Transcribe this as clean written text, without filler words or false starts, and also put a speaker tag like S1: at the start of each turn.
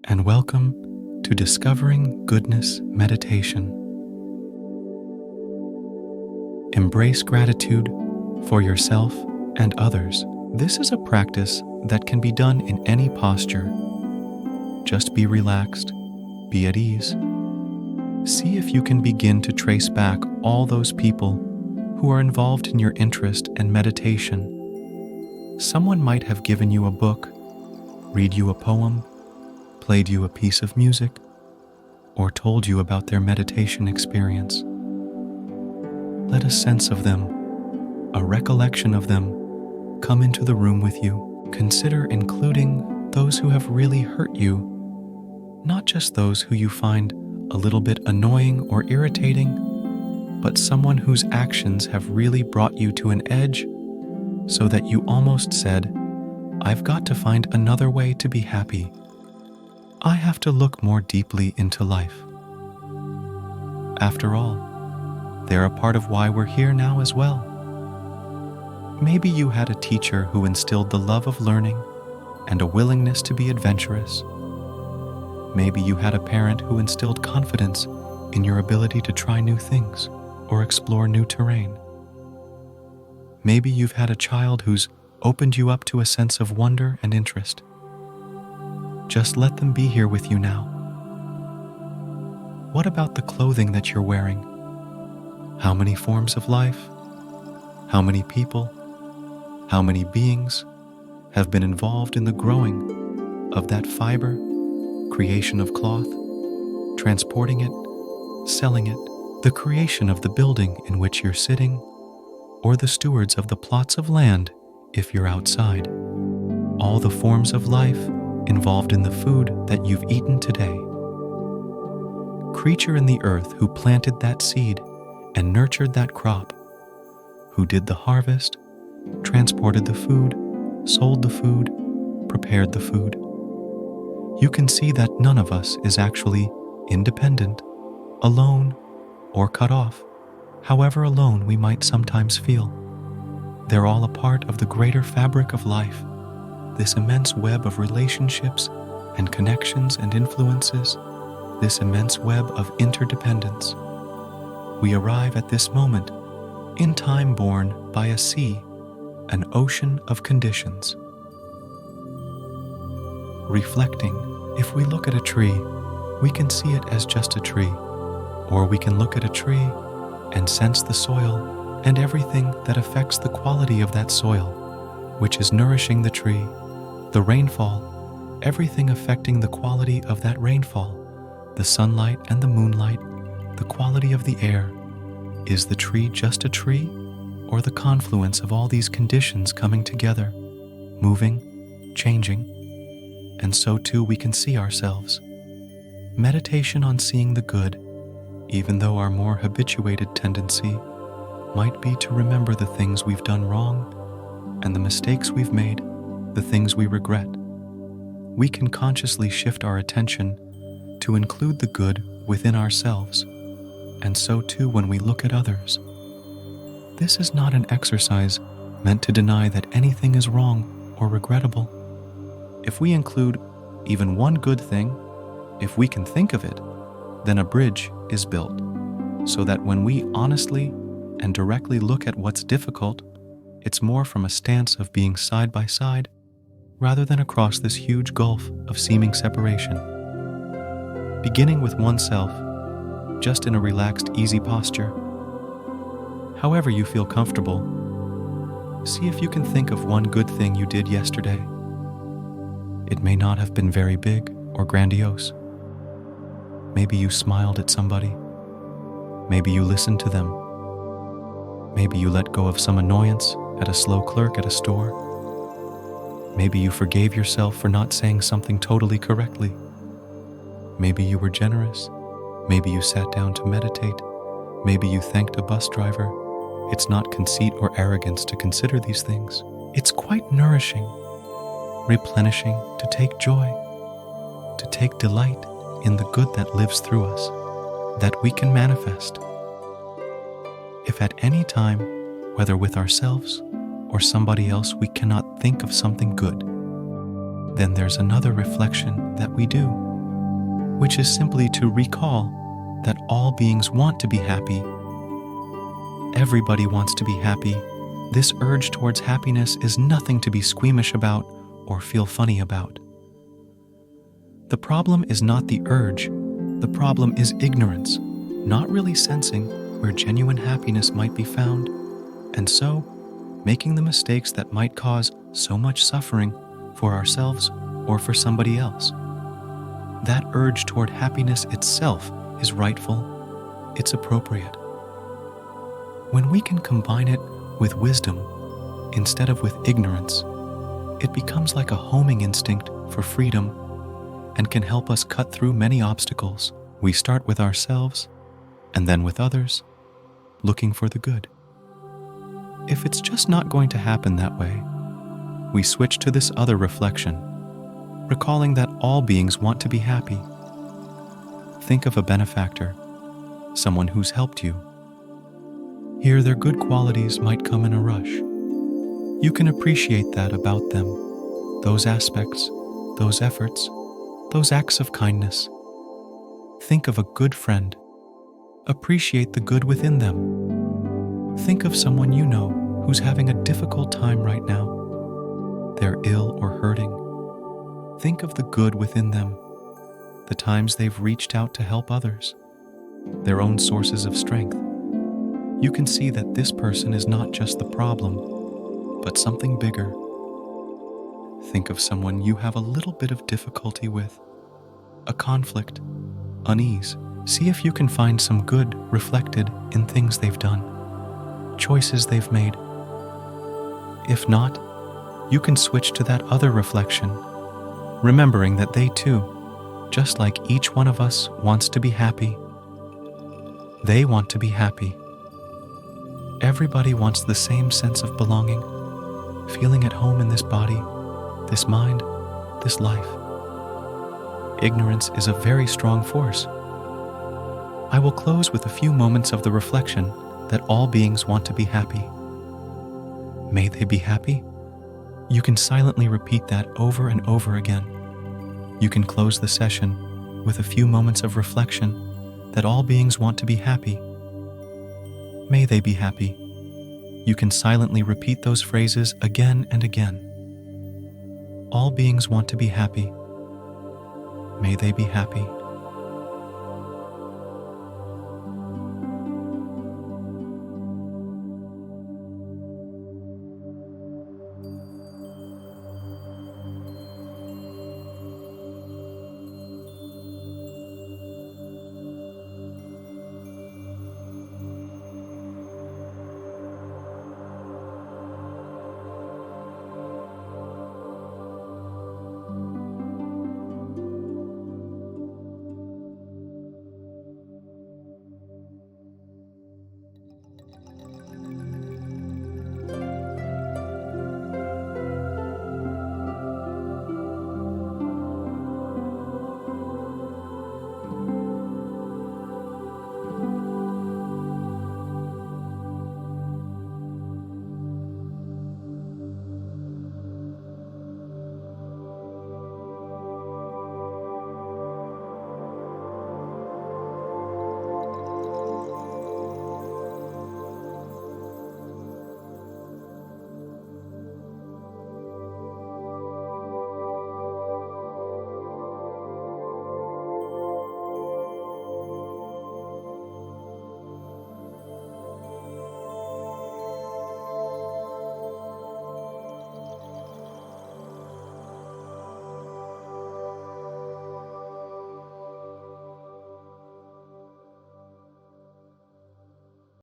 S1: and welcome to Discovering Goodness Meditation. Embrace gratitude for yourself and others. This is a practice that can be done in any posture. Just be relaxed, be at ease. See if you can begin to trace back all those people who are involved in your interest and meditation. Someone might have given you a book, read you a poem, played you a piece of music, or told you about their meditation experience. Let a sense of them, a recollection of them, come into the room with you. Consider including those who have really hurt you, not just those who you find a little bit annoying or irritating, but someone whose actions have really brought you to an edge so that you almost said, "I've got to find another way to be happy. I have to look more deeply into life." After all, they're a part of why we're here now as well. Maybe you had a teacher who instilled the love of learning and a willingness to be adventurous. Maybe you had a parent who instilled confidence in your ability to try new things or explore new terrain. Maybe you've had a child who's opened you up to a sense of wonder and interest. Just let them be here with you now. What about the clothing that you're wearing? How many forms of life, how many people, how many beings have been involved in the growing of that fiber, creation of cloth, transporting it, selling it, the creation of the building in which you're sitting, or the stewards of the plots of land if you're outside? All the forms of life involved in the food that you've eaten today. Creature in the earth who planted that seed and nurtured that crop, who did the harvest, transported the food, sold the food, prepared the food. You can see that none of us is actually independent, alone, or cut off, however alone we might sometimes feel. They're all a part of the greater fabric of life, this immense web of relationships and connections and influences, this immense web of interdependence. We arrive at this moment, in time born by a sea, an ocean of conditions. Reflecting, if we look at a tree, we can see it as just a tree, or we can look at a tree and sense the soil and everything that affects the quality of that soil, which is nourishing the tree, the rainfall, everything affecting the quality of that rainfall, the sunlight and the moonlight, the quality of the air. Is the tree just a tree, or the confluence of all these conditions coming together, moving, changing? And so too we can see ourselves. Meditation on seeing the good, even though our more habituated tendency might be to remember the things we've done wrong and the mistakes we've made, the things we regret. We can consciously shift our attention to include the good within ourselves, and so too when we look at others. This is not an exercise meant to deny that anything is wrong or regrettable. If we include even one good thing, if we can think of it, then a bridge is built, so that when we honestly and directly look at what's difficult, it's more from a stance of being side by side rather than across this huge gulf of seeming separation. Beginning with oneself, just in a relaxed, easy posture. However you feel comfortable, see if you can think of one good thing you did yesterday. It may not have been very big or grandiose. Maybe you smiled at somebody. Maybe you listened to them. Maybe you let go of some annoyance at a slow clerk at a store. Maybe you forgave yourself for not saying something totally correctly. Maybe you were generous. Maybe you sat down to meditate. Maybe you thanked a bus driver. It's not conceit or arrogance to consider these things. It's quite nourishing, replenishing, to take joy, to take delight in the good that lives through us, that we can manifest. If at any time, whether with ourselves or somebody else, we cannot think of something good, then there's another reflection that we do. which is simply to recall that all beings want to be happy. Everybody wants to be happy. This urge towards happiness is nothing to be squeamish about or feel funny about. The problem is not the urge. The problem is ignorance, not really sensing where genuine happiness might be found, and so making the mistakes that might cause so much suffering for ourselves or for somebody else. That urge toward happiness itself is rightful, it's appropriate. When we can combine it with wisdom instead of with ignorance, it becomes like a homing instinct for freedom and can help us cut through many obstacles. We start with ourselves and then with others, looking for the good. If it's just not going to happen that way, we switch to this other reflection, recalling that all beings want to be happy. Think of a benefactor, someone who's helped you. Here, their good qualities might come in a rush. You can appreciate that about them, those aspects, those efforts, those acts of kindness. Think of a good friend. Appreciate the good within them. Think of someone you know who's having a difficult time right now. They're ill or hurting. Think of the good within them, the times they've reached out to help others, their own sources of strength. You can see that this person is not just the problem, but something bigger. Think of someone you have a little bit of difficulty with, a conflict, unease. See if you can find some good reflected in things they've done, choices they've made. If not, you can switch to that other reflection, remembering that they too, just like each one of us, wants to be happy. They want to be happy. Everybody wants the same sense of belonging, feeling at home in this body, this mind, this life. Ignorance is a very strong force. I will close with a few moments of the reflection that all beings want to be happy. May they be happy? You can silently repeat that over and over again. You can close the session with a few moments of reflection that all beings want to be happy. May they be happy. You can silently repeat those phrases again and again. All beings want to be happy. May they be happy.